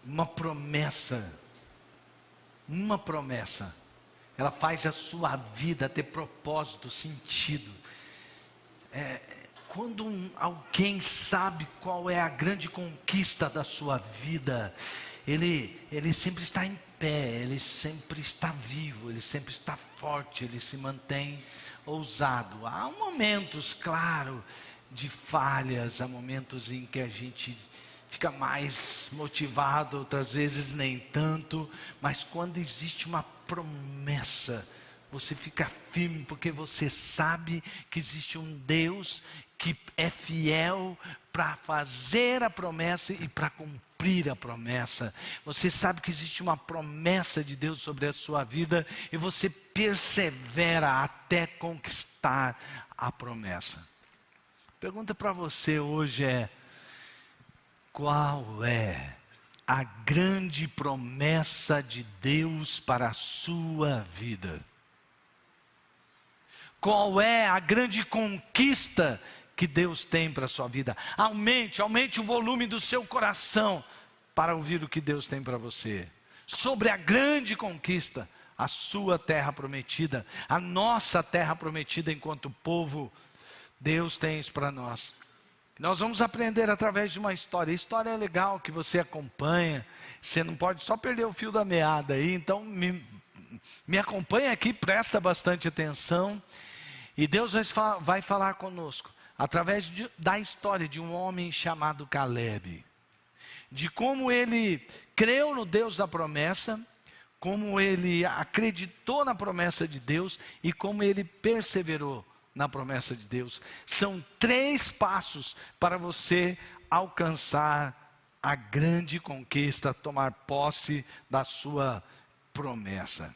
uma promessa, ela faz a sua vida ter propósito, sentido. Quando alguém sabe qual é a grande conquista da sua vida, ele sempre está em pé, ele sempre está vivo, ele sempre está forte, ele se mantém ousado. Há momentos, claro, de falhas, há momentos em que a gente fica mais motivado, outras vezes nem tanto, mas quando existe uma promessa, você fica firme, porque você sabe que existe um Deus que é fiel para fazer a promessa e para cumprir a promessa. Você sabe que existe uma promessa de Deus sobre a sua vida e você persevera até conquistar a promessa. A pergunta para você hoje é: qual é a grande promessa de Deus para a sua vida? Qual é a grande conquista que Deus tem para a sua vida? Aumente o volume do seu coração para ouvir o que Deus tem para você. Sobre a grande conquista, a sua terra prometida, a nossa terra prometida enquanto povo, Deus tem isso para nós. Nós vamos aprender através de uma história. A história é legal, que você acompanha. Você não pode só perder o fio da meada aí. Então me acompanha aqui, presta bastante atenção. E Deus vai falar conosco através da história de um homem chamado Caleb. De como ele creu no Deus da promessa, como ele acreditou na promessa de Deus e como ele perseverou na promessa de Deus. São 3 passos para você alcançar a grande conquista, tomar posse da sua promessa.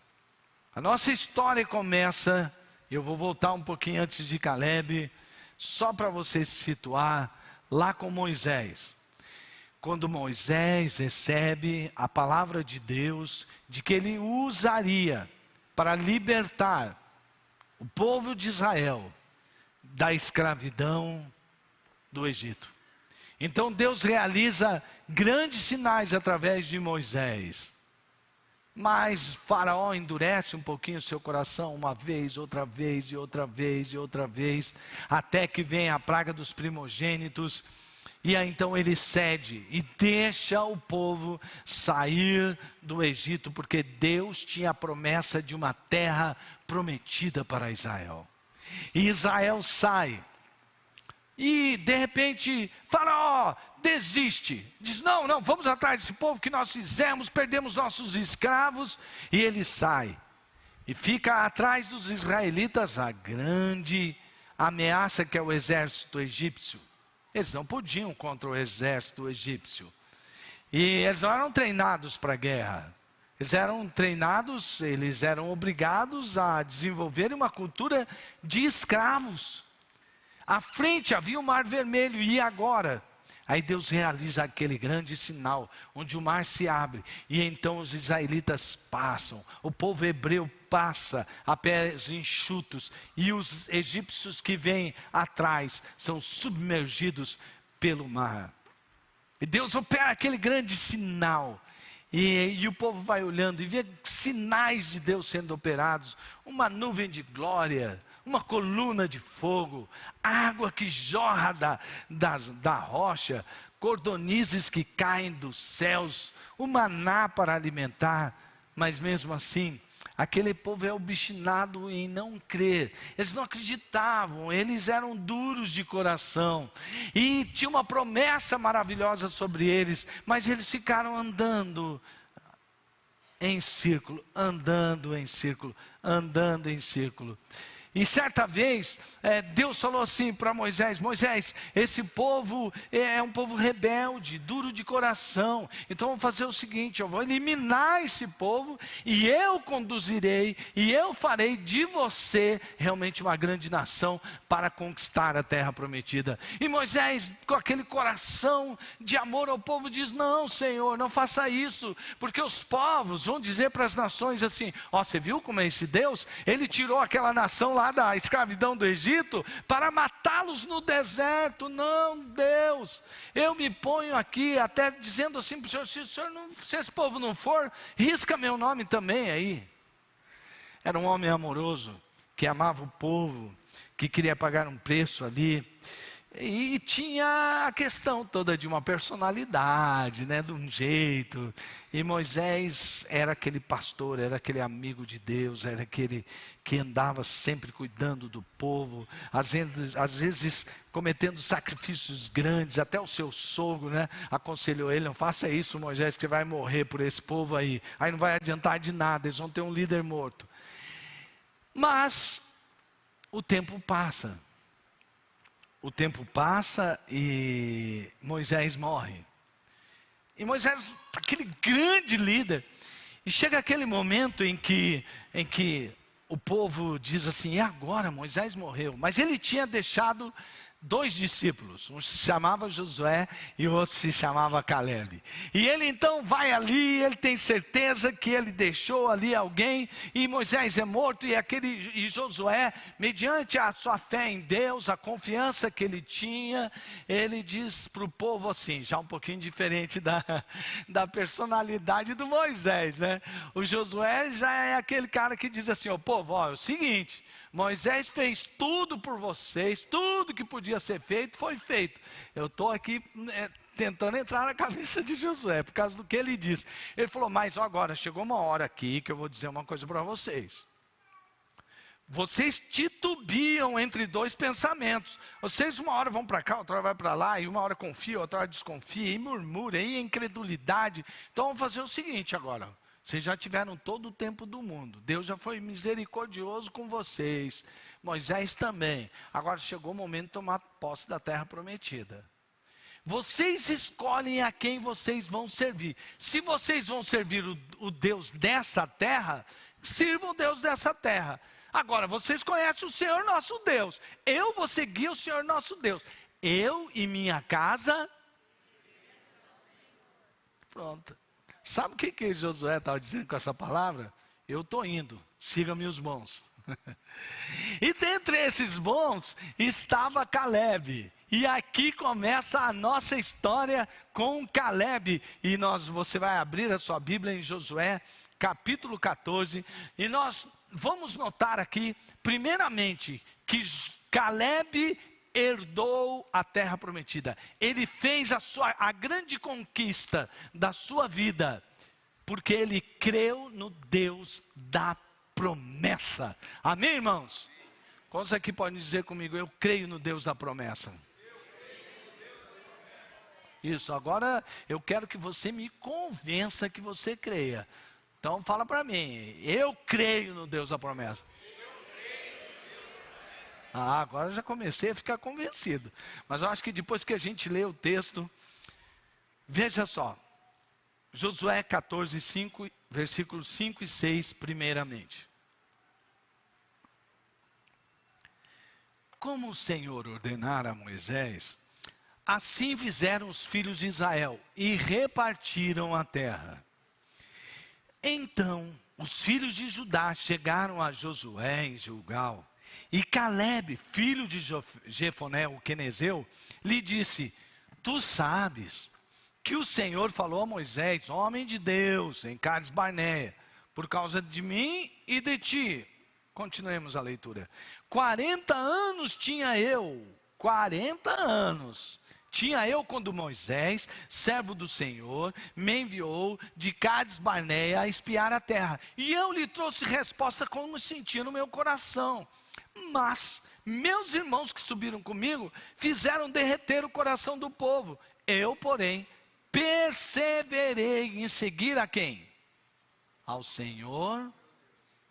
A nossa história começa, eu vou voltar um pouquinho antes de Caleb, só para você se situar, lá com Moisés. Quando Moisés recebe a palavra de Deus, de que ele usaria para libertar o povo de Israel da escravidão do Egito. Então Deus realiza grandes sinais através de Moisés. Mas Faraó endurece um pouquinho o seu coração, uma vez, outra vez, e outra vez, e outra vez, até que vem a praga dos primogênitos. E aí então ele cede e deixa o povo sair do Egito, porque Deus tinha a promessa de uma terra prometida para Israel. E Israel sai. E de repente Faraó desiste. Diz: não, vamos atrás desse povo que nós fizemos, perdemos nossos escravos. E ele sai. E fica atrás dos israelitas a grande ameaça, que é o exército egípcio. Eles não podiam contra o exército egípcio. E eles não eram treinados para a guerra. Eles eram obrigados a desenvolver uma cultura de escravos. À frente havia o Mar Vermelho, e agora? Aí Deus realiza aquele grande sinal, onde o mar se abre, e então os israelitas passam, o povo hebreu passa a pés enxutos, e os egípcios que vêm atrás são submergidos pelo mar. E Deus opera aquele grande sinal, e o povo vai olhando e vê sinais de Deus sendo operados, uma nuvem de glória, uma coluna de fogo, água que jorra da rocha, cordonizes que caem dos céus, o maná para alimentar. Mas mesmo assim, aquele povo é obstinado em não crer. Eles não acreditavam, eles eram duros de coração. E tinha uma promessa maravilhosa sobre eles, mas eles ficaram andando em círculo, andando em círculo, andando em círculo. E certa vez, Deus falou assim para Moisés: Moisés, esse povo é um povo rebelde, duro de coração. Então vamos fazer o seguinte: eu vou eliminar esse povo, e eu conduzirei, e eu farei de você realmente uma grande nação para conquistar a terra prometida. E Moisés, com aquele coração de amor ao povo, diz: não, Senhor, não faça isso, porque os povos vão dizer para as nações assim: ó, você viu como é esse Deus? Ele tirou aquela nação lá lá da escravidão do Egito para matá-los no deserto. Não, Deus, eu me ponho aqui até dizendo assim para o Senhor, se esse povo não for, risca meu nome também aí. Era um homem amoroso, que amava o povo, que queria pagar um preço ali. E tinha a questão toda de uma personalidade, né, de um jeito. E Moisés era aquele pastor, era aquele amigo de Deus, era aquele que andava sempre cuidando do povo, às vezes cometendo sacrifícios grandes. Até o seu sogro, né, aconselhou ele: não faça isso, Moisés, que você vai morrer por esse povo aí não vai adiantar de nada, eles vão ter um líder morto. Mas o tempo passa. O tempo passa e Moisés morre. E Moisés, aquele grande líder, e chega aquele momento em que o povo diz assim: e agora? Moisés morreu. Mas ele tinha deixado 2 discípulos, um se chamava Josué e o outro se chamava Calebe. E ele então vai ali, ele tem certeza que ele deixou ali alguém, e Moisés é morto, e Josué, mediante a sua fé em Deus, a confiança que ele tinha, ele diz para o povo assim, já um pouquinho diferente da personalidade do Moisés, né? O Josué já é aquele cara que diz assim: ó, povo, ó, é o seguinte, Moisés fez tudo por vocês, tudo que podia ser feito, foi feito. Eu estou aqui tentando entrar na cabeça de Josué, por causa do que ele disse. Ele falou: mas agora, chegou uma hora aqui que eu vou dizer uma coisa para vocês. Vocês titubeam entre 2 pensamentos. Vocês uma hora vão para cá, outra hora vai para lá, e uma hora confia, outra hora desconfia, e murmura, e incredulidade. Então vamos fazer o seguinte agora. Vocês já tiveram todo o tempo do mundo. Deus já foi misericordioso com vocês. Moisés também. Agora chegou o momento de tomar posse da terra prometida. Vocês escolhem a quem vocês vão servir. Se vocês vão servir o Deus dessa terra, sirvam o Deus dessa terra. Agora, vocês conhecem o Senhor nosso Deus. Eu vou seguir o Senhor nosso Deus. Eu e minha casa. Pronto. Sabe o que Josué estava dizendo com essa palavra? Eu estou indo, siga-me os bons. E dentre esses bons estava Calebe. E aqui começa a nossa história com Calebe. E você vai abrir a sua Bíblia em Josué, capítulo 14. E nós vamos notar aqui, primeiramente, que Calebe herdou a terra prometida. Ele fez a grande conquista da sua vida, porque ele creu no Deus da promessa. Amém, irmãos? Quantos aqui podem dizer comigo: eu creio no Deus da promessa? Isso, agora eu quero que você me convença que você creia. Então fala para mim: eu creio no Deus da promessa. Agora eu já comecei a ficar convencido. Mas eu acho que depois que a gente lê o texto, veja só. Josué 14, 5, versículos 5 e 6, primeiramente. Como o Senhor ordenara a Moisés, assim fizeram os filhos de Israel e repartiram a terra. Então, os filhos de Judá chegaram a Josué em Gilgal. E Calebe, filho de Jefoné, o quenezeu, lhe disse: tu sabes que o Senhor falou a Moisés, homem de Deus, em Cades Barneia, por causa de mim e de ti. Continuemos a leitura. 40 anos tinha eu, 40 anos tinha eu quando Moisés, servo do Senhor, me enviou de Cades Barneia a espiar a terra. E eu lhe trouxe resposta como sentia no meu coração. Mas meus irmãos que subiram comigo fizeram derreter o coração do povo. Eu, porém, perseverei em seguir a quem? Ao Senhor,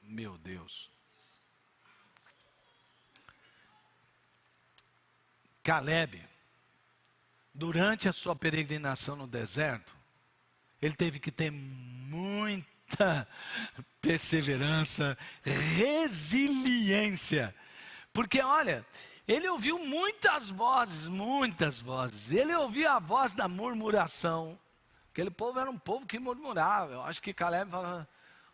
meu Deus. Calebe, durante a sua peregrinação no deserto, ele teve que ter muita perseverança, resiliência. Porque olha, ele ouviu muitas vozes. Ele ouvia a voz da murmuração. Aquele povo era um povo que murmurava. Eu acho que Calebe falava: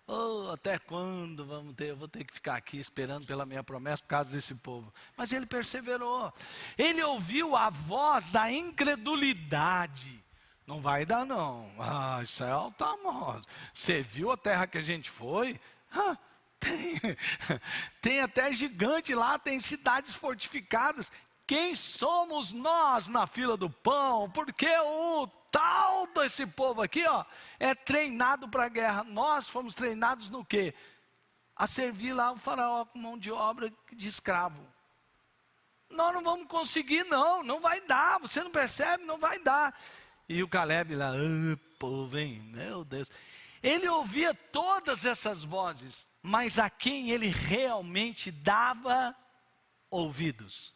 Oh, até quando eu vou ter que ficar aqui esperando pela minha promessa por causa desse povo. Mas ele perseverou. Ele ouviu a voz da incredulidade. Não vai dar não. Ah, Israel está morto. Você viu a terra que a gente foi? Tem até gigante lá, tem cidades fortificadas. Quem somos nós na fila do pão? Porque o tal desse povo aqui, ó, é treinado para a guerra. Nós fomos treinados no quê? A servir lá o faraó com mão de obra de escravo. Nós não vamos conseguir não vai dar. Você não percebe? Não vai dar. E o Caleb lá, povo, hein? Meu Deus. Ele ouvia todas essas vozes, mas a quem ele realmente dava ouvidos?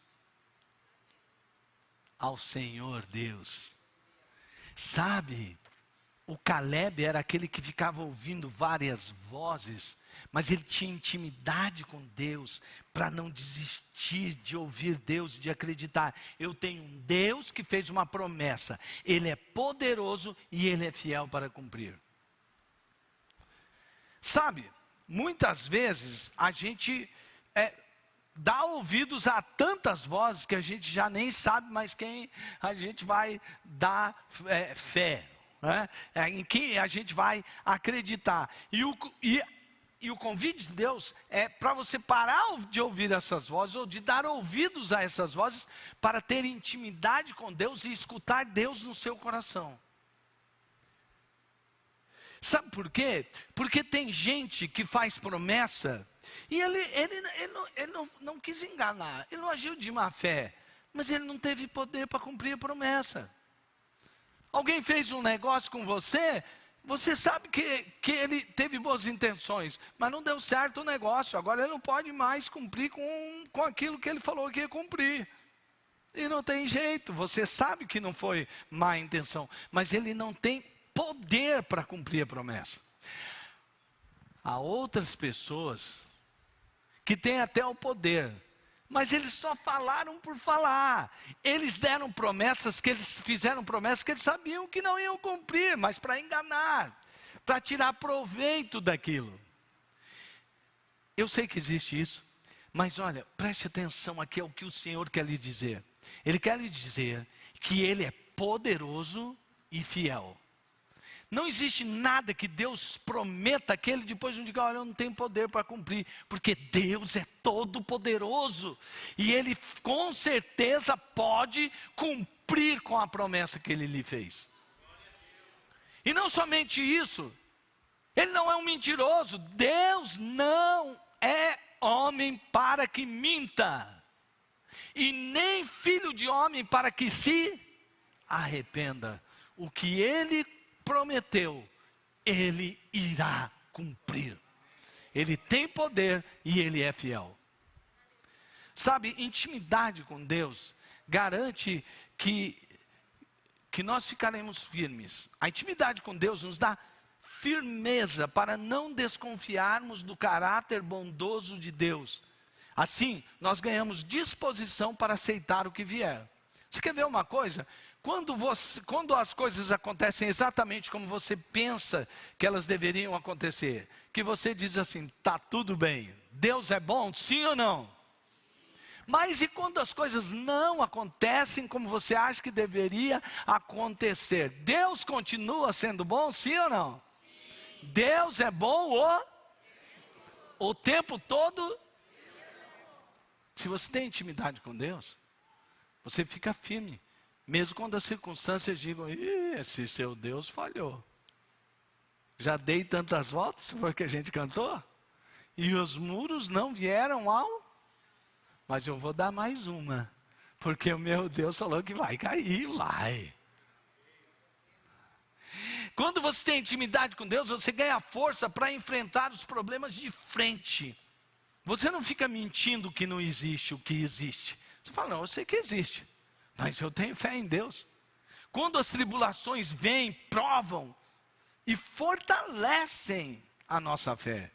Ao Senhor Deus. Sabe, o Caleb era aquele que ficava ouvindo várias vozes, mas ele tinha intimidade com Deus, para não desistir de ouvir Deus, de acreditar. Eu tenho um Deus que fez uma promessa, Ele é poderoso e Ele é fiel para cumprir. Sabe, muitas vezes a gente dá ouvidos a tantas vozes que a gente já nem sabe mais quem a gente vai dar fé, né? Em quem a gente vai acreditar. E o convite de Deus é para você parar de ouvir essas vozes, ou de dar ouvidos a essas vozes, para ter intimidade com Deus e escutar Deus no seu coração. Sabe por quê? Porque tem gente que faz promessa, e ele não quis enganar, ele não agiu de má fé, mas ele não teve poder para cumprir a promessa. Alguém fez um negócio com você, você sabe que ele teve boas intenções, mas não deu certo o negócio, agora ele não pode mais cumprir com aquilo que ele falou que ia cumprir. E não tem jeito, você sabe que não foi má intenção, mas ele não tem poder para cumprir a promessa. Há outras pessoas que têm até o poder, mas eles só falaram por falar. Eles deram promessas, fizeram promessas que eles sabiam que não iam cumprir, mas para enganar, para tirar proveito daquilo. Eu sei que existe isso, mas olha, preste atenção aqui ao que o Senhor quer lhe dizer. Ele quer lhe dizer que Ele é poderoso e fiel. Não existe nada que Deus prometa que Ele depois não diga, olha, eu não tenho poder para cumprir, porque Deus é todo poderoso, e Ele com certeza pode cumprir com a promessa que Ele lhe fez. E não somente isso, Ele não é um mentiroso, Deus não é homem para que minta, e nem filho de homem para que se arrependa. O que Ele prometeu, Ele irá cumprir. Ele tem poder e Ele é fiel. Sabe, intimidade com Deus garante que nós ficaremos firmes. A intimidade com Deus nos dá firmeza para não desconfiarmos do caráter bondoso de Deus. Assim, nós ganhamos disposição para aceitar o que vier. Você quer ver uma coisa? Quando as coisas acontecem exatamente como você pensa que elas deveriam acontecer, que você diz assim, tá tudo bem, Deus é bom, sim ou não? Mas e quando as coisas não acontecem como você acha que deveria acontecer? Deus continua sendo bom, sim ou não? Sim. Deus é bom o tempo todo? Se você tem intimidade com Deus, você fica firme. Mesmo quando as circunstâncias digam, esse seu Deus falhou. Já dei tantas voltas, foi o que a gente cantou. E os muros não vieram mas eu vou dar mais uma. Porque o meu Deus falou que vai cair, vai. Quando você tem intimidade com Deus, você ganha força para enfrentar os problemas de frente. Você não fica mentindo que não existe o que existe. Você fala, não, eu sei que existe. Mas eu tenho fé em Deus. Quando as tribulações vêm, provam e fortalecem a nossa fé.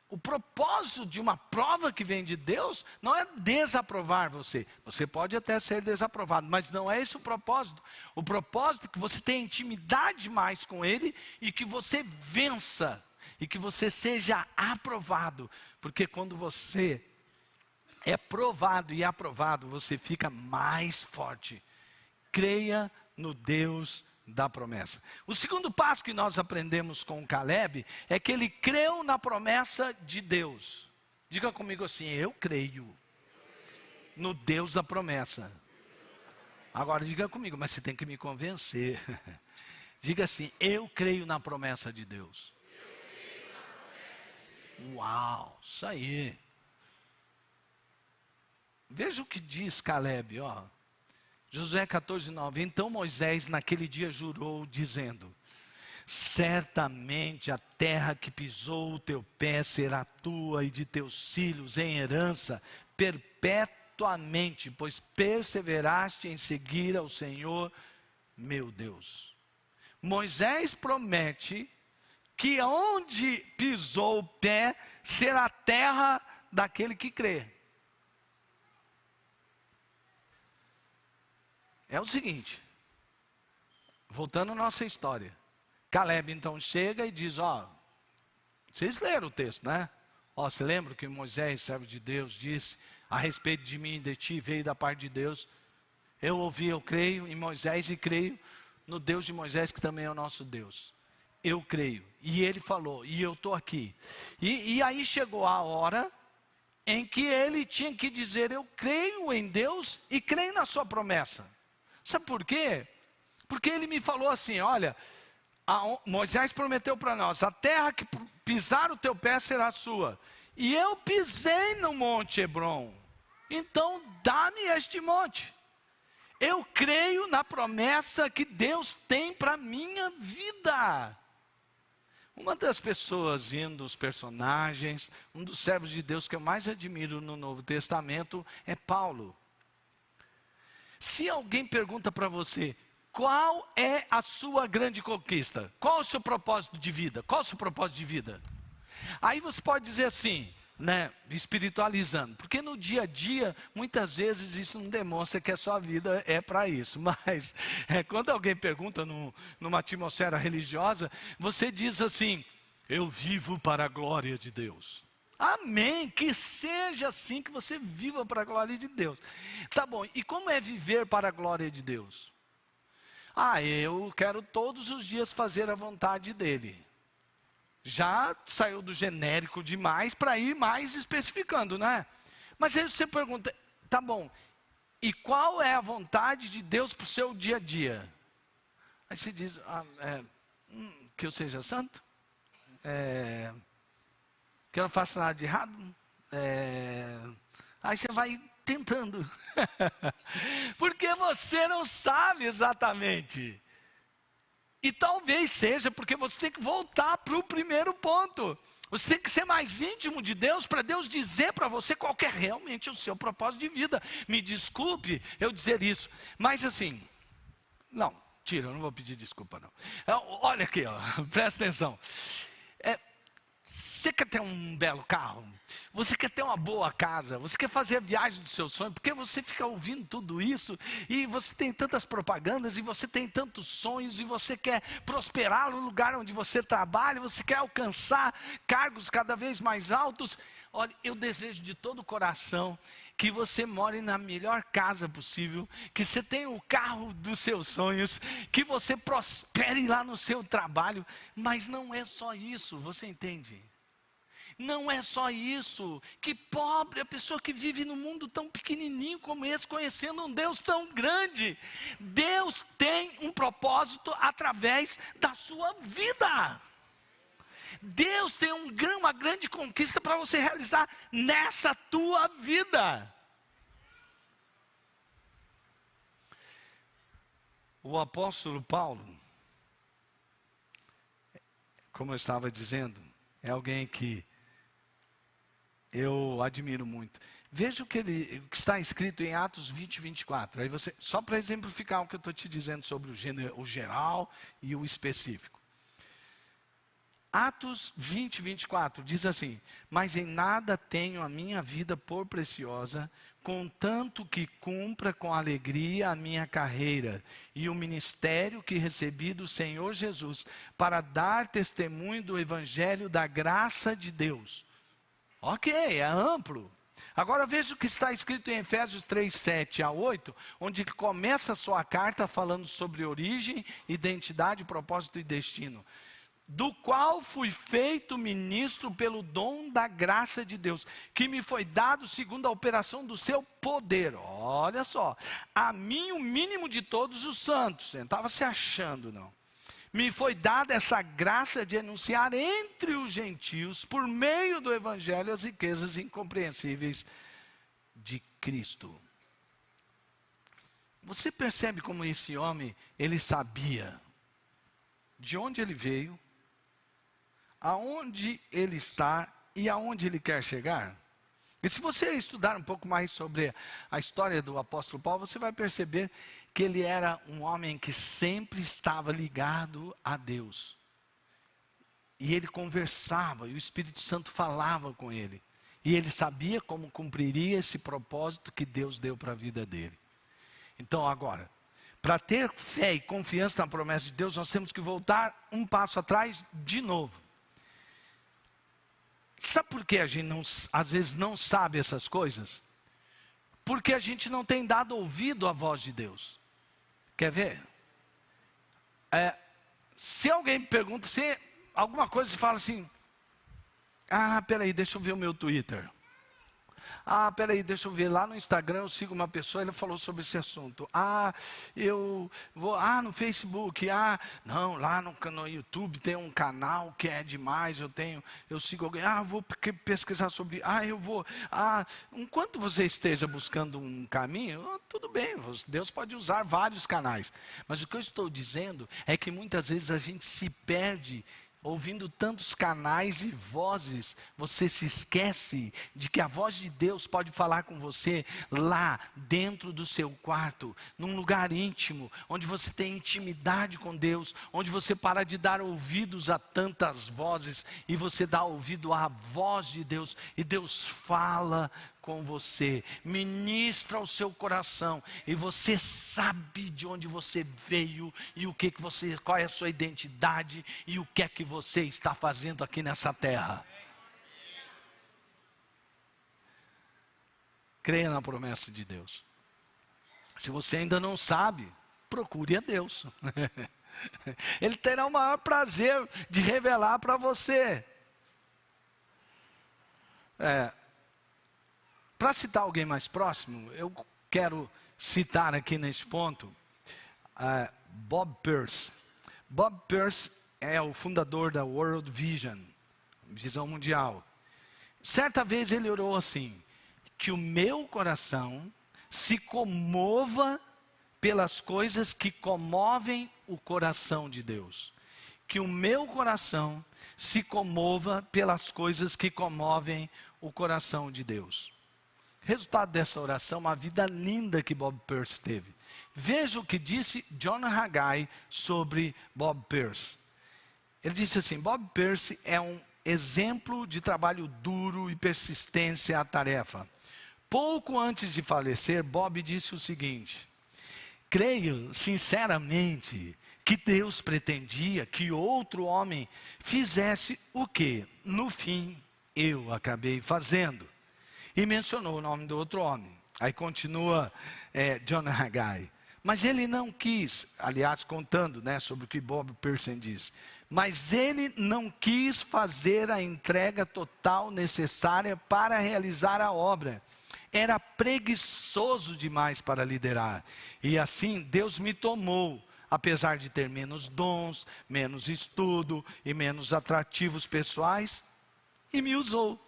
O propósito de uma prova que vem de Deus não é desaprovar você. Você pode até ser desaprovado, mas não é esse o propósito. O propósito é que você tenha intimidade mais com Ele e que você vença e que você seja aprovado, porque quando você é provado e aprovado, você fica mais forte. Creia no Deus da promessa. O segundo passo que nós aprendemos com Caleb é que ele creu na promessa de Deus. Diga comigo assim: eu creio no Deus da promessa. Agora diga comigo, mas você tem que me convencer. Diga assim: eu creio na promessa de Deus. Uau, isso aí. Veja o que diz Caleb, ó. Josué 14:9. Então Moisés naquele dia jurou, dizendo: certamente a terra que pisou o teu pé será tua e de teus filhos em herança perpetuamente, pois perseveraste em seguir ao Senhor meu Deus. Moisés promete que onde pisou o pé será a terra daquele que crê. É o seguinte, voltando à nossa história, Caleb então chega e diz: ó, vocês leram o texto, né? Ó, você lembra que Moisés, servo de Deus, disse a respeito de mim e de ti, veio da parte de Deus. Eu ouvi, eu creio em Moisés e creio no Deus de Moisés, que também é o nosso Deus. Eu creio. E ele falou, e eu estou aqui. E aí chegou a hora em que ele tinha que dizer: eu creio em Deus e creio na sua promessa. Sabe por quê? Porque ele me falou assim: olha, Moisés prometeu para nós, a terra que pisar o teu pé será sua. E eu pisei no monte Hebron, então dá-me este monte. Eu creio na promessa que Deus tem para a minha vida. Uma das pessoas, dos personagens, um dos servos de Deus que eu mais admiro no Novo Testamento é Paulo. Se alguém pergunta para você, qual é a sua grande conquista? Qual é o seu propósito de vida? Qual é o seu propósito de vida? Aí você pode dizer assim, né, espiritualizando, porque no dia a dia, muitas vezes isso não demonstra que a sua vida é para isso, mas quando alguém pergunta numa atmosfera religiosa, você diz assim: eu vivo para a glória de Deus. Amém, que seja assim, que você viva para a glória de Deus. Tá bom, e como é viver para a glória de Deus? Eu quero todos os dias fazer a vontade dEle. Já saiu do genérico demais para ir mais especificando, né? Mas aí você pergunta, tá bom, e qual é a vontade de Deus para o seu dia a dia? Aí você diz, que eu seja santo? Que eu não faça nada de errado? Aí você vai tentando. Porque você não sabe exatamente. E talvez seja porque você tem que voltar para o primeiro ponto. Você tem que ser mais íntimo de Deus para Deus dizer para você qual que é realmente o seu propósito de vida. Me desculpe eu dizer isso, mas assim, não, eu não vou pedir desculpa não. Olha aqui, ó, presta atenção. Você quer ter um belo carro? Você quer ter uma boa casa? Você quer fazer a viagem do seu sonho? Porque você fica ouvindo tudo isso e você tem tantas propagandas e você tem tantos sonhos e você quer prosperar no lugar onde você trabalha, você quer alcançar cargos cada vez mais altos. Olha, eu desejo de todo o coração que você more na melhor casa possível, que você tenha o carro dos seus sonhos, que você prospere lá no seu trabalho, mas não é só isso, você entende? Não é só isso, que pobre a pessoa que vive num mundo tão pequenininho como esse, conhecendo um Deus tão grande. Deus tem um propósito através da sua vida. Deus tem uma grande conquista para você realizar nessa tua vida. O apóstolo Paulo, como eu estava dizendo, é alguém que eu admiro muito. Veja o que está escrito em Atos 20, 24. Aí você, só para exemplificar o que eu estou te dizendo sobre o geral e o específico. Atos 20, 24 diz assim: mas em nada tenho a minha vida por preciosa, contanto que cumpra com alegria a minha carreira e o ministério que recebi do Senhor Jesus, para dar testemunho do evangelho da graça de Deus. Ok, é amplo. Agora veja o que está escrito em Efésios 3, 7 a 8, onde começa a sua carta falando sobre origem, identidade, propósito e destino. Do qual fui feito ministro pelo dom da graça de Deus, que me foi dado segundo a operação do seu poder. Olha só, a mim o mínimo de todos os santos, não estava se achando não. Me foi dada esta graça de anunciar entre os gentios, por meio do evangelho, as riquezas incompreensíveis de Cristo. Você percebe como esse homem, ele sabia de onde ele veio, aonde ele está e aonde ele quer chegar? E se você estudar um pouco mais sobre a história do apóstolo Paulo, você vai perceber que ele era um homem que sempre estava ligado a Deus. E ele conversava, e o Espírito Santo falava com ele. E ele sabia como cumpriria esse propósito que Deus deu para a vida dele. Então agora, para ter fé e confiança na promessa de Deus, nós temos que voltar um passo atrás de novo. Sabe por que a gente às vezes não sabe essas coisas? Porque a gente não tem dado ouvido à voz de Deus. Quer ver? Se alguém me pergunta, se alguma coisa, você fala assim: ah, peraí, deixa eu ver o meu Twitter. Ah, peraí, deixa eu ver, lá no Instagram eu sigo uma pessoa, ele falou sobre esse assunto. Ah, eu vou, no Facebook, não, lá no YouTube tem um canal que é demais, eu sigo alguém, vou pesquisar sobre, eu vou, enquanto você esteja buscando um caminho, tudo bem, Deus pode usar vários canais. Mas o que eu estou dizendo é que muitas vezes a gente se perde ouvindo tantos canais e vozes, você se esquece de que a voz de Deus pode falar com você lá dentro do seu quarto, num lugar íntimo, onde você tem intimidade com Deus, onde você para de dar ouvidos a tantas vozes e você dá ouvido à voz de Deus, e Deus fala com você, ministra ao seu coração, e você sabe de onde você veio, e qual é a sua identidade, e o que é que você está fazendo aqui nessa terra. Creia na promessa de Deus. Se você ainda não sabe, procure a Deus. Ele terá o maior prazer de revelar para você. Para citar alguém mais próximo, eu quero citar aqui neste ponto Bob Pierce. Bob Pierce é o fundador da World Vision, visão mundial. Certa vez ele orou assim: que o meu coração se comova pelas coisas que comovem o coração de Deus. Que o meu coração se comova pelas coisas que comovem o coração de Deus. Resultado dessa oração, uma vida linda que Bob Pierce teve. Veja o que disse John Haggai sobre Bob Pierce. Ele disse assim: Bob Pierce é um exemplo de trabalho duro e persistência à tarefa. Pouco antes de falecer, Bob disse o seguinte: creio sinceramente que Deus pretendia que outro homem fizesse o que, no fim, eu acabei fazendo. E mencionou o nome do outro homem. Aí continua John Haggai. Mas ele não quis, aliás, contando sobre o que Bob Pierce diz. Mas ele não quis fazer a entrega total necessária para realizar a obra. Era preguiçoso demais para liderar. E assim Deus me tomou, apesar de ter menos dons, menos estudo e menos atrativos pessoais, e me usou.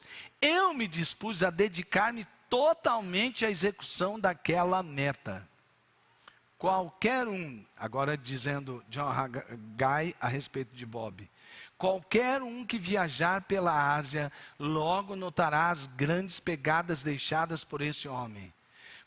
Eu me dispus a dedicar-me totalmente à execução daquela meta. Qualquer um, agora dizendo John Haggai a respeito de Bob, qualquer um que viajar pela Ásia, logo notará as grandes pegadas deixadas por esse homem.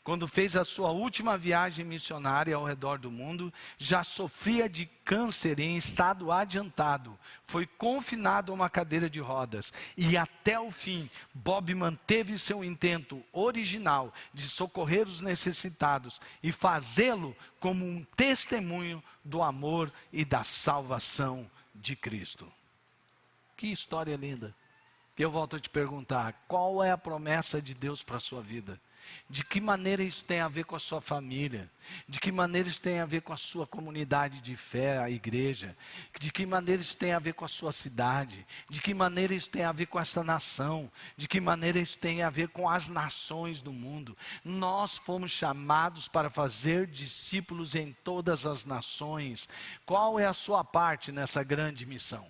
quando fez a sua última viagem missionária ao redor do mundo, já sofria de câncer em estado adiantado. Foi confinado a uma cadeira de rodas. E até o fim, Bob manteve seu intento original de socorrer os necessitados e fazê-lo como um testemunho do amor e da salvação de Cristo. Que história linda. Eu volto a te perguntar, qual é a promessa de Deus para a sua vida? De que maneira isso tem a ver com a sua família? De que maneira isso tem a ver com a sua comunidade de fé, a igreja? De que maneira isso tem a ver com a sua cidade? De que maneira isso tem a ver com essa nação? De que maneira isso tem a ver com as nações do mundo? Nós fomos chamados para fazer discípulos em todas as nações. Qual é a sua parte nessa grande missão?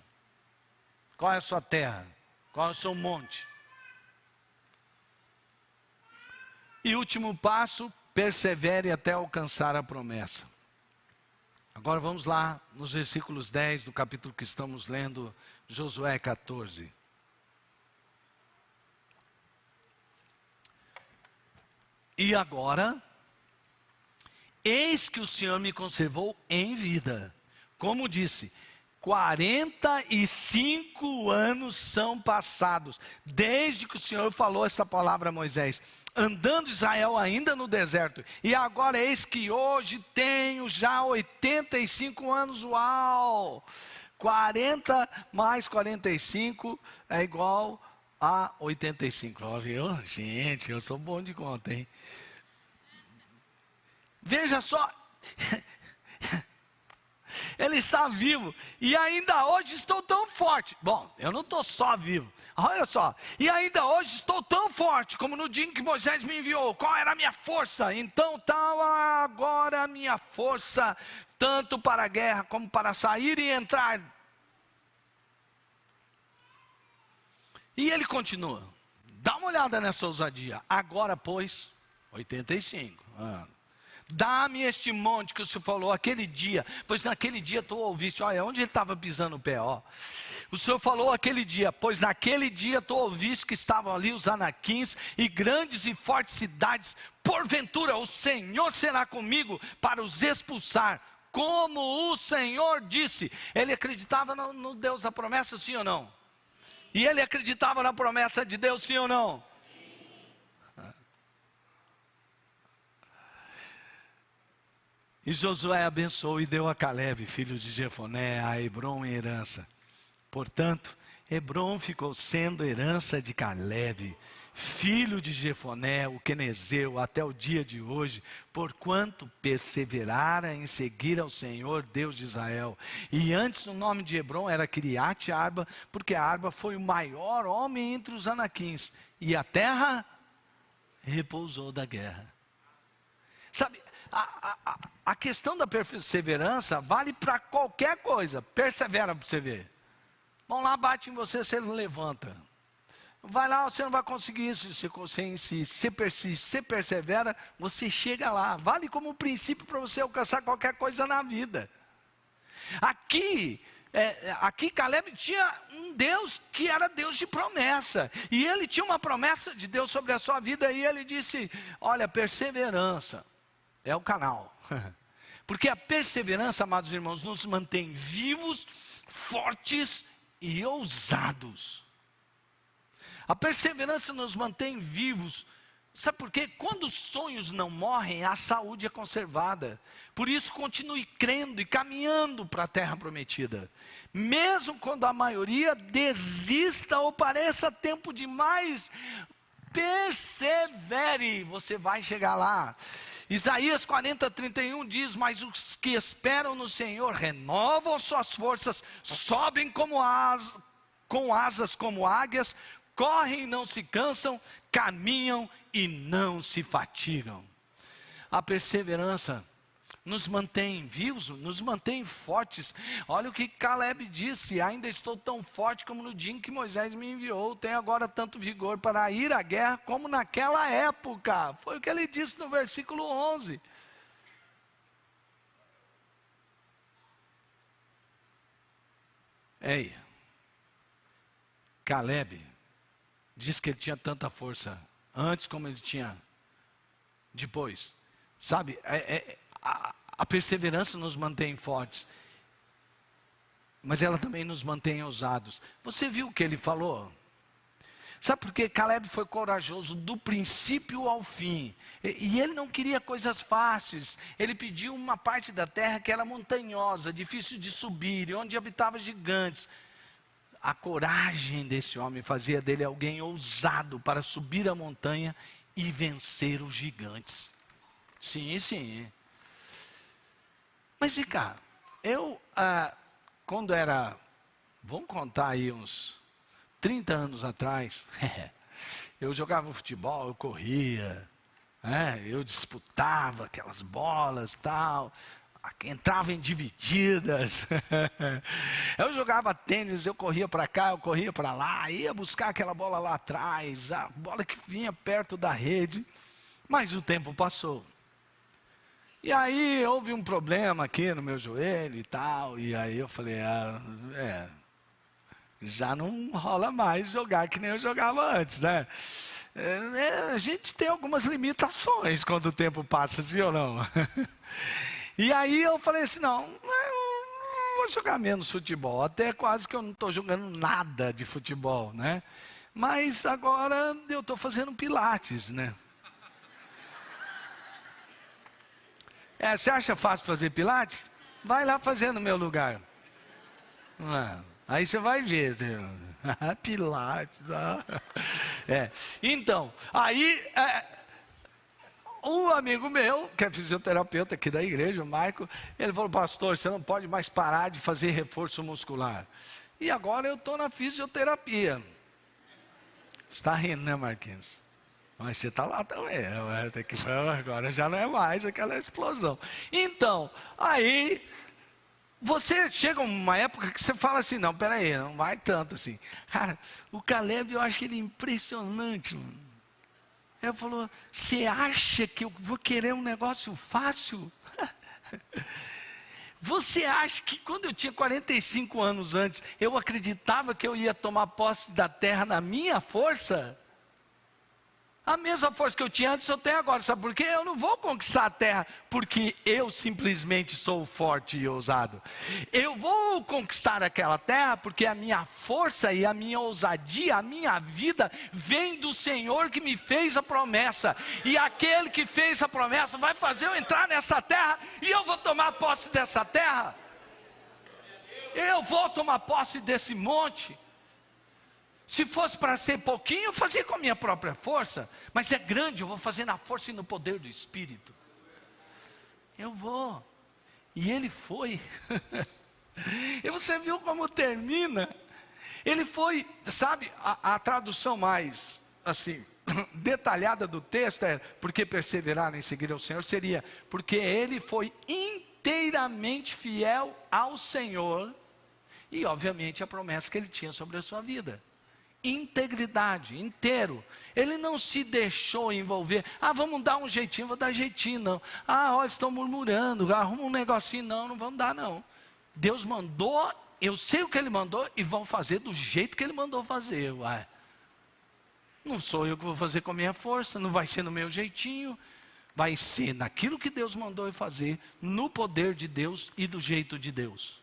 Qual é a sua terra? Qual é o seu monte? E último passo, persevere até alcançar a promessa. Agora vamos lá nos versículos 10 do capítulo que estamos lendo, Josué 14. E agora, eis que o Senhor me conservou em vida. Como disse, 45 anos são passados, desde que o Senhor falou esta palavra a Moisés, andando Israel ainda no deserto, e agora eis que hoje tenho já 85 anos, uau, 40 mais 45 é igual a 85, viu? Gente, eu sou bom de conta, hein? Veja só, ele está vivo, e ainda hoje estou tão forte. Bom, eu não estou só vivo, olha só. E ainda hoje estou tão forte, como no dia em que Moisés me enviou. Qual era a minha força? Então tal agora a minha força, tanto para a guerra, como para sair e entrar. E ele continua, dá uma olhada nessa ousadia. Agora pois, 85 anos. Dá-me este monte que o Senhor falou aquele dia, pois naquele dia tu ouviste. Olha, onde ele estava pisando o pé, ó. O Senhor falou aquele dia, pois naquele dia tu ouviste que estavam ali os anaquins e grandes e fortes cidades. Porventura o Senhor será comigo para os expulsar, como o Senhor disse. Ele acreditava no Deus da promessa, sim ou não? E ele acreditava na promessa de Deus, sim ou não? E Josué abençoou e deu a Calebe, filho de Jefoné, a Hebrom em herança. Portanto, Hebrom ficou sendo herança de Calebe, filho de Jefoné, o quenezeu, até o dia de hoje, porquanto perseverara em seguir ao Senhor, Deus de Israel. E antes o nome de Hebrom era Kiriate Arba, porque Arba foi o maior homem entre os anaquins, e a terra repousou da guerra. Sabe, a questão da perseverança vale para qualquer coisa. Persevera para você ver. Vão lá, bate em você, você levanta. Vai lá, você não vai conseguir isso. Se você persiste, se persevera, você chega lá. Vale como princípio para você alcançar qualquer coisa na vida. Aqui Calebe tinha um Deus que era Deus de promessa. E ele tinha uma promessa de Deus sobre a sua vida. E ele disse, olha, perseverança é o canal. Porque a perseverança, amados irmãos, nos mantém vivos, fortes e ousados. A perseverança nos mantém vivos. Sabe por quê? Quando os sonhos não morrem, a saúde é conservada. Por isso, continue crendo e caminhando para a terra prometida. Mesmo quando a maioria desista ou pareça tempo demais, persevere, você vai chegar lá. Isaías 40:31 diz, mas os que esperam no Senhor renovam suas forças, sobem com asas como águias, correm e não se cansam, caminham e não se fatigam. A perseverança nos mantém vivos, nos mantém fortes. Olha o que Calebe disse, ainda estou tão forte como no dia em que Moisés me enviou, tenho agora tanto vigor para ir à guerra como naquela época. Foi o que ele disse no versículo 11. Ei, Calebe diz que ele tinha tanta força antes como ele tinha depois. Sabe, a perseverança nos mantém fortes, mas ela também nos mantém ousados. Você viu o que ele falou? Sabe por quê? Caleb foi corajoso do princípio ao fim. E ele não queria coisas fáceis. Ele pediu uma parte da terra que era montanhosa, difícil de subir, onde habitavam gigantes. A coragem desse homem fazia dele alguém ousado para subir a montanha e vencer os gigantes. Sim, sim. Mas vem cá, eu, quando era, vamos contar aí uns 30 anos atrás, eu jogava futebol, eu corria, eu disputava aquelas bolas e tal, entrava em divididas, eu jogava tênis, eu corria para cá, eu corria para lá, ia buscar aquela bola lá atrás, a bola que vinha perto da rede, mas o tempo passou. E aí houve um problema aqui no meu joelho e tal, e aí eu falei, já não rola mais jogar que nem eu jogava antes, né? A gente tem algumas limitações quando o tempo passa, sim ou não? E aí eu falei assim, não vou jogar menos futebol, até quase que eu não estou jogando nada de futebol, né? Mas agora eu estou fazendo pilates, né? Você acha fácil fazer pilates? Vai lá fazer no meu lugar. Aí você vai ver. Pilates. Então, aí um amigo meu, que é fisioterapeuta aqui da igreja, o Maico, ele falou, pastor, você não pode mais parar de fazer reforço muscular. E agora eu estou na fisioterapia. Você está rindo, né, Marquinhos? Mas você está lá também, agora já não é mais aquela explosão. Então, aí, você chega uma época que você fala assim, não, peraí, não vai tanto assim. Cara, o Caleb, eu acho ele impressionante, mano. Ele falou, você acha que eu vou querer um negócio fácil? Você acha que quando eu tinha 45 anos antes, eu acreditava que eu ia tomar posse da terra na minha força? A mesma força que eu tinha antes, eu tenho agora. Sabe por quê? Eu não vou conquistar a terra porque eu simplesmente sou forte e ousado. Eu vou conquistar aquela terra porque a minha força e a minha ousadia, a minha vida, vem do Senhor que me fez a promessa. E aquele que fez a promessa vai fazer eu entrar nessa terra e eu vou tomar posse dessa terra. Eu vou tomar posse desse monte. Se fosse para ser pouquinho, eu fazia com a minha própria força. Mas é grande, eu vou fazer na força e no poder do Espírito. Eu vou. E ele foi. E você viu como termina? Ele foi, sabe, a tradução mais, assim, detalhada do texto é, porque perseverar em seguir ao Senhor, seria, porque ele foi inteiramente fiel ao Senhor, e obviamente a promessa que ele tinha sobre a sua vida. Integridade, inteiro. Ele não se deixou envolver. Vamos dar um jeitinho, vou dar jeitinho não. Olha, estão murmurando, arruma um negocinho, não vamos dar não. Deus mandou, eu sei o que Ele mandou e vão fazer do jeito que Ele mandou fazer. Não sou eu que vou fazer com a minha força, não vai ser no meu jeitinho, vai ser naquilo que Deus mandou eu fazer, no poder de Deus e do jeito de Deus.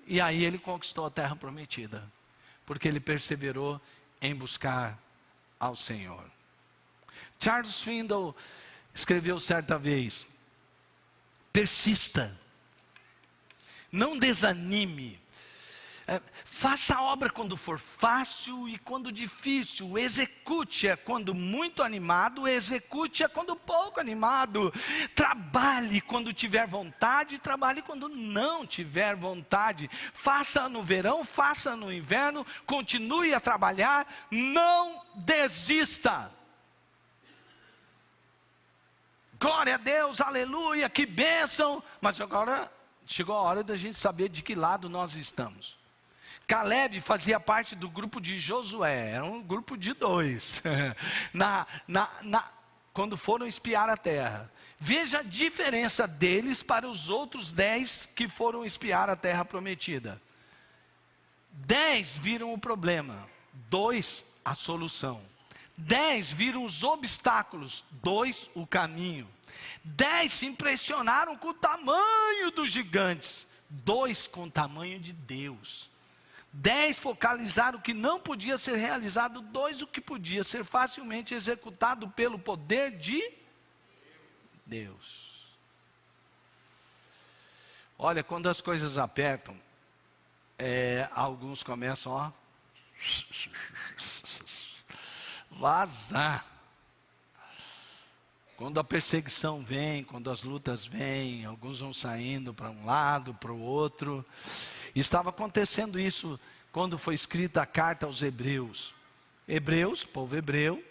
E aí ele conquistou a terra prometida. Porque ele perseverou em buscar ao Senhor. Charles Swindoll escreveu certa vez, persista, não desanime, faça a obra quando for fácil e quando difícil, execute-a quando muito animado, execute-a quando pouco animado, trabalhe quando tiver vontade, trabalhe quando não tiver vontade, faça no verão, faça no inverno, continue a trabalhar, não desista. Glória a Deus, aleluia, que bênção, mas agora chegou a hora da gente saber de que lado nós estamos. Caleb fazia parte do grupo de Josué, era um grupo de 2, quando foram espiar a terra. Veja a diferença deles para os outros 10 que foram espiar a terra prometida. 10 viram o problema, 2 a solução. 10 viram os obstáculos, 2 o caminho. 10 se impressionaram com o tamanho dos gigantes, 2 com o tamanho de Deus. 10 focalizaram o que não podia ser realizado, 2 o que podia ser facilmente executado pelo poder de Deus. Olha, quando as coisas apertam, alguns começam a vazar. Quando a perseguição vem, quando as lutas vêm, alguns vão saindo para um lado, para o outro. Estava acontecendo isso quando foi escrita a carta aos Hebreus. Hebreus, povo hebreu,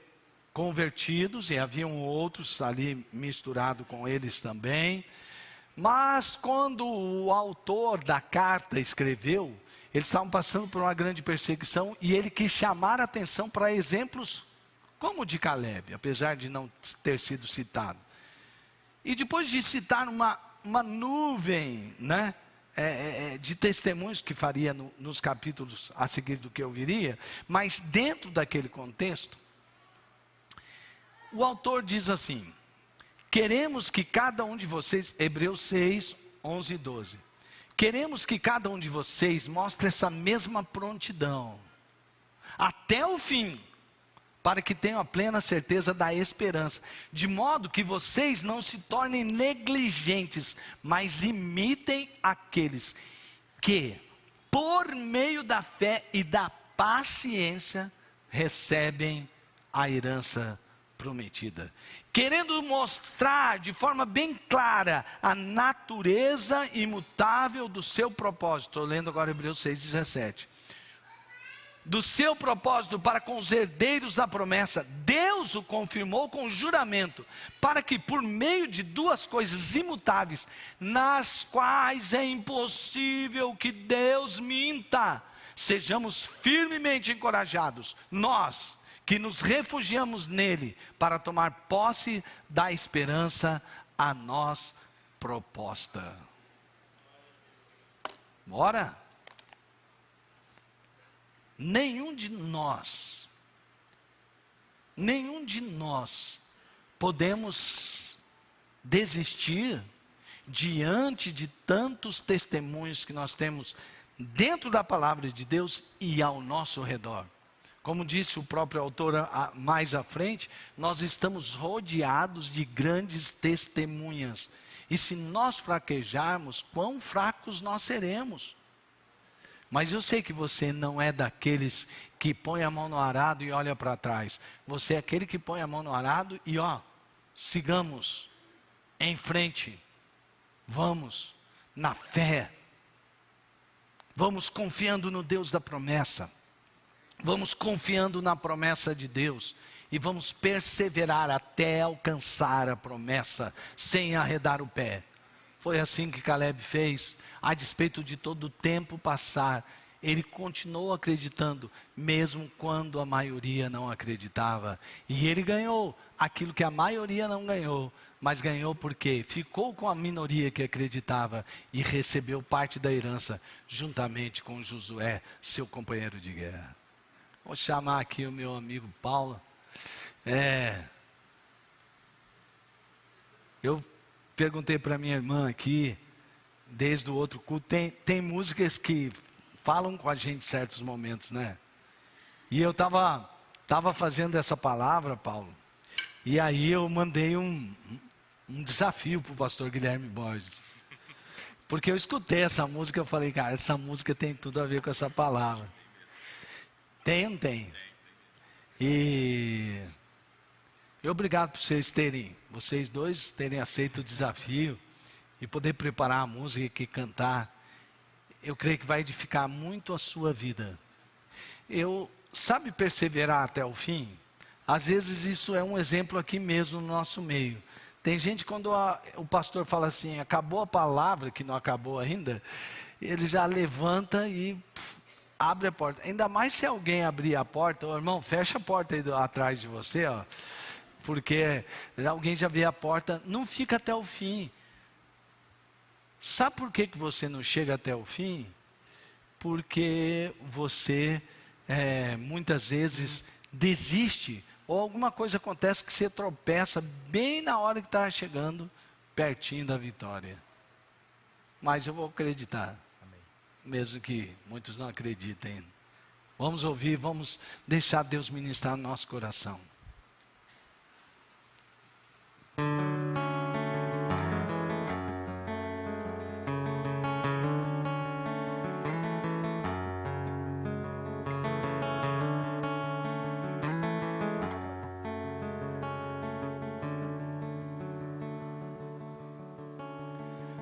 convertidos, e haviam outros ali misturado com eles também. Mas quando o autor da carta escreveu, eles estavam passando por uma grande perseguição e ele quis chamar a atenção para exemplos como o de Caleb, apesar de não ter sido citado. E depois de citar uma nuvem, né, de testemunhos que faria nos capítulos a seguir do que eu viria, mas dentro daquele contexto, o autor diz assim: queremos que cada um de vocês, Hebreus 6, 11 e 12, queremos que cada um de vocês mostre essa mesma prontidão, até o fim, para que tenham a plena certeza da esperança, de modo que vocês não se tornem negligentes, mas imitem aqueles que, por meio da fé e da paciência, recebem a herança prometida. Querendo mostrar de forma bem clara a natureza imutável do seu propósito. Estou lendo agora Hebreus 6,17. Do seu propósito para com os herdeiros da promessa, Deus o confirmou com juramento, para que por meio de 2 coisas imutáveis, nas quais é impossível que Deus minta, sejamos firmemente encorajados, nós que nos refugiamos nele, para tomar posse da esperança a nós proposta. Bora? Nenhum de nós podemos desistir diante de tantos testemunhos que nós temos dentro da palavra de Deus e ao nosso redor. Como disse o próprio autor mais à frente, nós estamos rodeados de grandes testemunhas. E se nós fraquejarmos, quão fracos nós seremos. Mas eu sei que você não é daqueles que põe a mão no arado e olha para trás. Você é aquele que põe a mão no arado e sigamos em frente. Vamos na fé. Vamos confiando no Deus da promessa. Vamos confiando na promessa de Deus. E vamos perseverar até alcançar a promessa, sem arredar o pé. Foi assim que Caleb fez, a despeito de todo o tempo passar, ele continuou acreditando, mesmo quando a maioria não acreditava. E ele ganhou aquilo que a maioria não ganhou, mas ganhou porque ficou com a minoria que acreditava e recebeu parte da herança, juntamente com Josué, seu companheiro de guerra. Vou chamar aqui o meu amigo Paulo. Eu perguntei para minha irmã aqui, desde o outro culto, tem músicas que falam com a gente em certos momentos, né? E eu estava fazendo essa palavra, Paulo, e aí eu mandei um desafio para o pastor Guilherme Borges. Porque eu escutei essa música, eu falei, cara, essa música tem tudo a ver com essa palavra. Tem ou não tem? E obrigado por vocês dois terem aceito o desafio e poder preparar a música e cantar. Eu creio que vai edificar muito a sua vida. Sabe perseverar até o fim? Às vezes isso é um exemplo aqui mesmo no nosso meio. Tem gente, quando o pastor fala assim, acabou a palavra, que não acabou ainda, ele já levanta e abre a porta. Ainda mais se alguém abrir a porta, irmão, fecha a porta aí atrás de você, porque alguém já vê a porta, não fica até o fim. Sabe por que você não chega até o fim? Porque você muitas vezes desiste ou alguma coisa acontece que você tropeça bem na hora que está chegando pertinho da vitória. Mas eu vou acreditar, mesmo que muitos não acreditem. Vamos ouvir, vamos deixar Deus ministrar no nosso coração.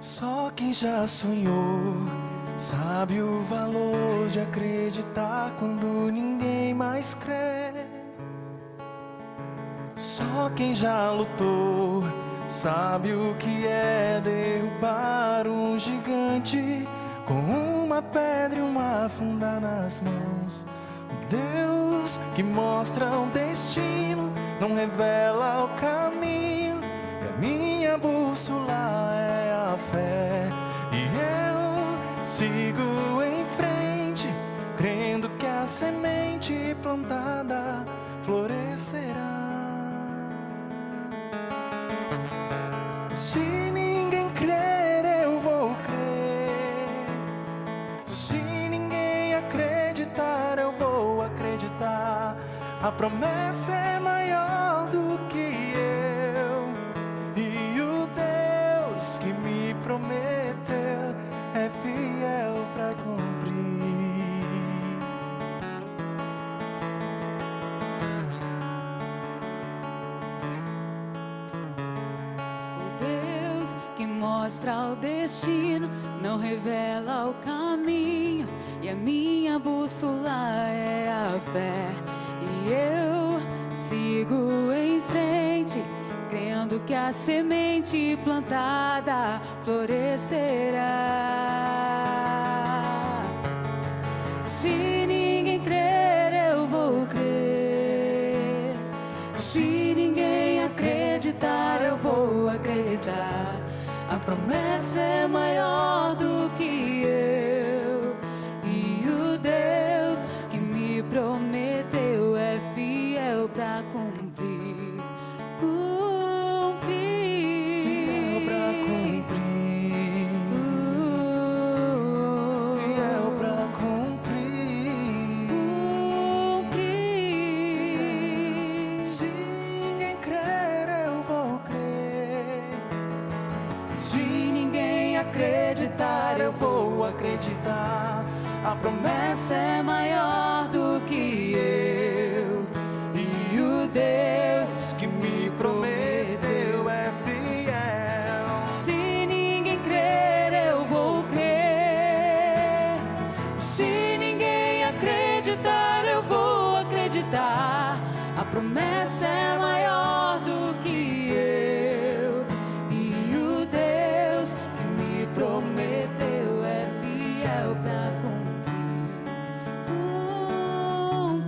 Só quem já sonhou sabe o valor de acreditar quando ninguém mais crê. Só quem já lutou sabe o que é derrubar um gigante com uma pedra e uma funda nas mãos. O Deus que mostra o destino não revela o caminho, e a minha bússola é a fé. E eu sigo em frente, crendo que a semente plantada florescerá. Se ninguém crer, eu vou crer. Se ninguém acreditar, eu vou acreditar. A promessa é maior do que eu, e o Deus que me prometeu é fiel para cumprir. O Deus que mostra o destino não revela o caminho, e a minha bússola é a fé. E eu sigo em frente, crendo que a semente plantada florescerá. Se ninguém crer, eu vou crer. Se ninguém acreditar, eu vou acreditar. A promessa é maior do que eu, e o Deus que me prometeu é fiel para cumprir. Fiel pra cumprir. Fiel pra cumprir. Se ninguém crer, eu vou crer. Se ninguém acreditar, eu vou acreditar. A promessa é maior do que eu, e o Deus que me prometeu é fiel. Se ninguém crer, eu vou crer. Se ninguém acreditar, eu vou acreditar. A promessa é maior do que eu, e o Deus que me prometeu é fiel para cumprir.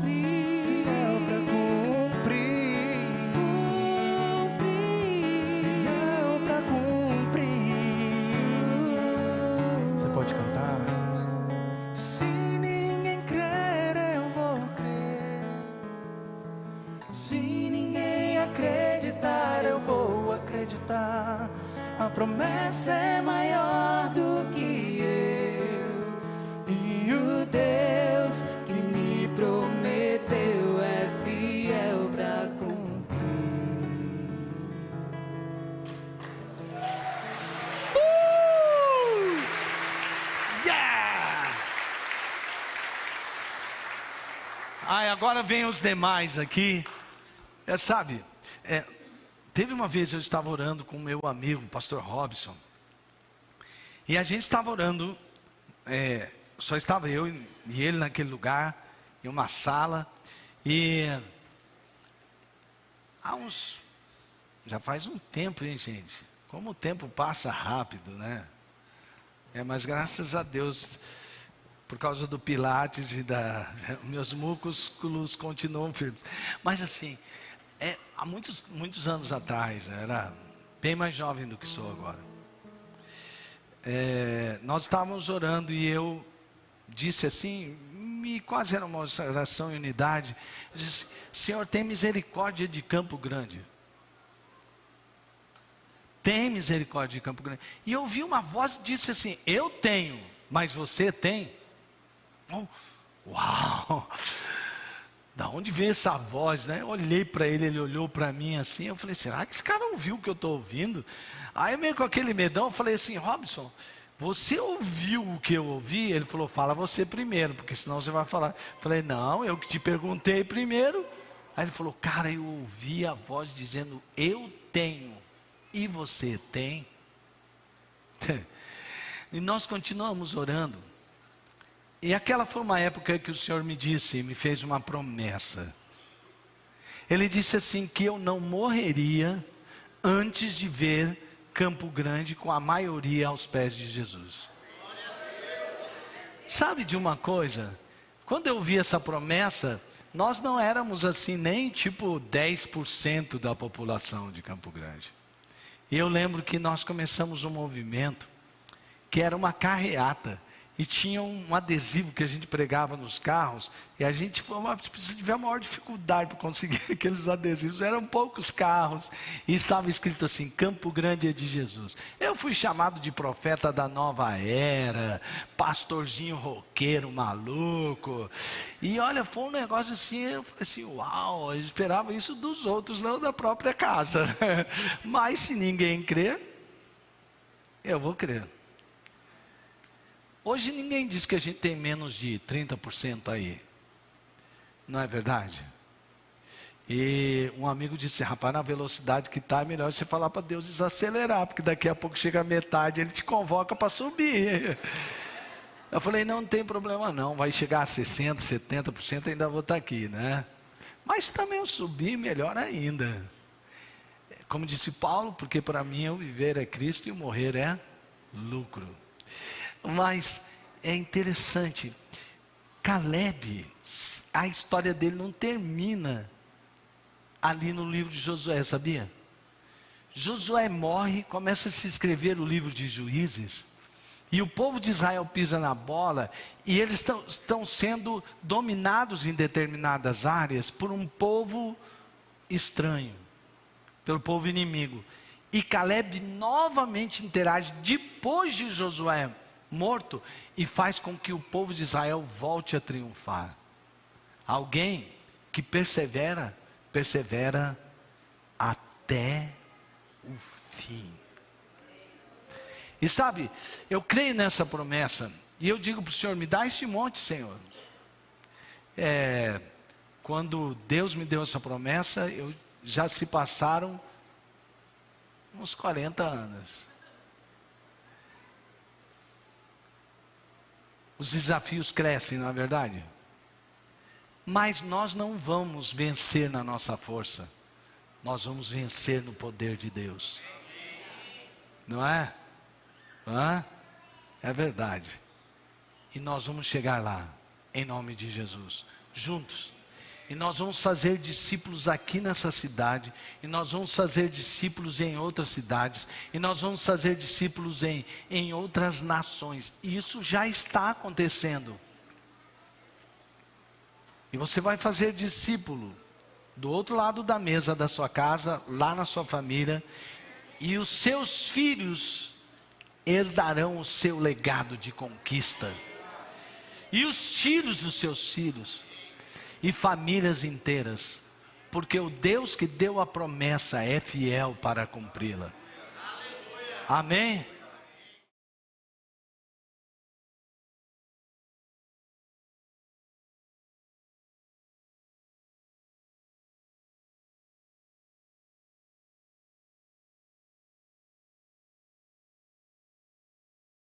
Fiel pra cumprir. Fiel pra cumprir. Você pode cantar? Se ninguém crer, eu vou crer. Se ninguém acreditar, eu vou acreditar. A promessa é maior do que eu, e o Deus que me prometeu é fiel pra cumprir. Yeah! Ai, agora vem os demais aqui. Sabe, teve uma vez eu estava orando com o meu amigo, o pastor Robson. E a gente estava orando, só estava eu e ele naquele lugar, em uma sala. E já faz um tempo, hein, gente? Como o tempo passa rápido, né? Mas graças a Deus, por causa do Pilates e meus músculos continuam firmes. Mas assim, há muitos anos atrás, eu era bem mais jovem do que sou agora. Nós estávamos orando e eu disse assim, e quase era uma oração em unidade. Eu disse: Senhor, tem misericórdia de Campo Grande. Tem misericórdia de Campo Grande. E eu ouvi uma voz que disse assim: eu tenho, mas você tem? Oh, uau! Da onde veio essa voz, né? Eu olhei para ele, ele olhou para mim assim. Eu falei: será que esse cara ouviu o que eu estou ouvindo? Aí meio com aquele medão, eu falei assim: Robson, você ouviu o que eu ouvi? Ele falou: fala você primeiro, porque senão você vai falar. Eu falei: não, eu que te perguntei primeiro. Aí ele falou: cara, eu ouvi a voz dizendo: eu tenho, e você tem? E nós continuamos orando. E aquela foi uma época que o Senhor me disse, me fez uma promessa. Ele disse assim, que eu não morreria antes de ver Campo Grande com a maioria aos pés de Jesus. Sabe de uma coisa? Quando eu vi essa promessa, nós não éramos assim nem tipo 10% da população de Campo Grande. E eu lembro que nós começamos um movimento que era uma carreata. E tinha um adesivo que a gente pregava nos carros. E a gente tivemos a maior dificuldade para conseguir aqueles adesivos. Eram poucos carros. E estava escrito assim: Campo Grande é de Jesus. Eu fui chamado de profeta da nova era. Pastorzinho roqueiro maluco. E olha, foi um negócio assim. Eu falei assim: uau, eu esperava isso dos outros, não da própria casa. Mas se ninguém crer, eu vou crer. Hoje ninguém diz que a gente tem menos de 30% aí. Não é verdade? E um amigo disse: rapaz, na velocidade que está, é melhor você falar para Deus desacelerar, porque daqui a pouco chega a metade, Ele te convoca para subir. Eu falei: não tem problema não, vai chegar a 60%, 70%, ainda vou estar aqui, né? Mas também eu subir, melhor ainda. Como disse Paulo, porque para mim o viver é Cristo e o morrer é lucro. Mas é interessante, Caleb, a história dele não termina ali no livro de Josué, sabia? Josué morre, começa a se escrever o livro de Juízes, e o povo de Israel pisa na bola, e eles estão sendo dominados em determinadas áreas por um povo estranho, pelo povo inimigo. E Caleb novamente interage depois de Josué morto e faz com que o povo de Israel volte a triunfar. Alguém que persevera até o fim. E sabe, eu creio nessa promessa e eu digo para o Senhor: me dá este monte, Senhor. Quando Deus me deu essa promessa, já se passaram uns 40 anos. Os desafios crescem, não é verdade? Mas nós não vamos vencer na nossa força. Nós vamos vencer no poder de Deus. Não é? É verdade. E nós vamos chegar lá, em nome de Jesus, juntos. E nós vamos fazer discípulos aqui nessa cidade. E nós vamos fazer discípulos em outras cidades. E nós vamos fazer discípulos em outras nações. E isso já está acontecendo. E você vai fazer discípulo do outro lado da mesa da sua casa, lá na sua família. E os seus filhos herdarão o seu legado de conquista. E os filhos dos seus filhos. E famílias inteiras, porque o Deus que deu a promessa é fiel para cumpri-la. Amém?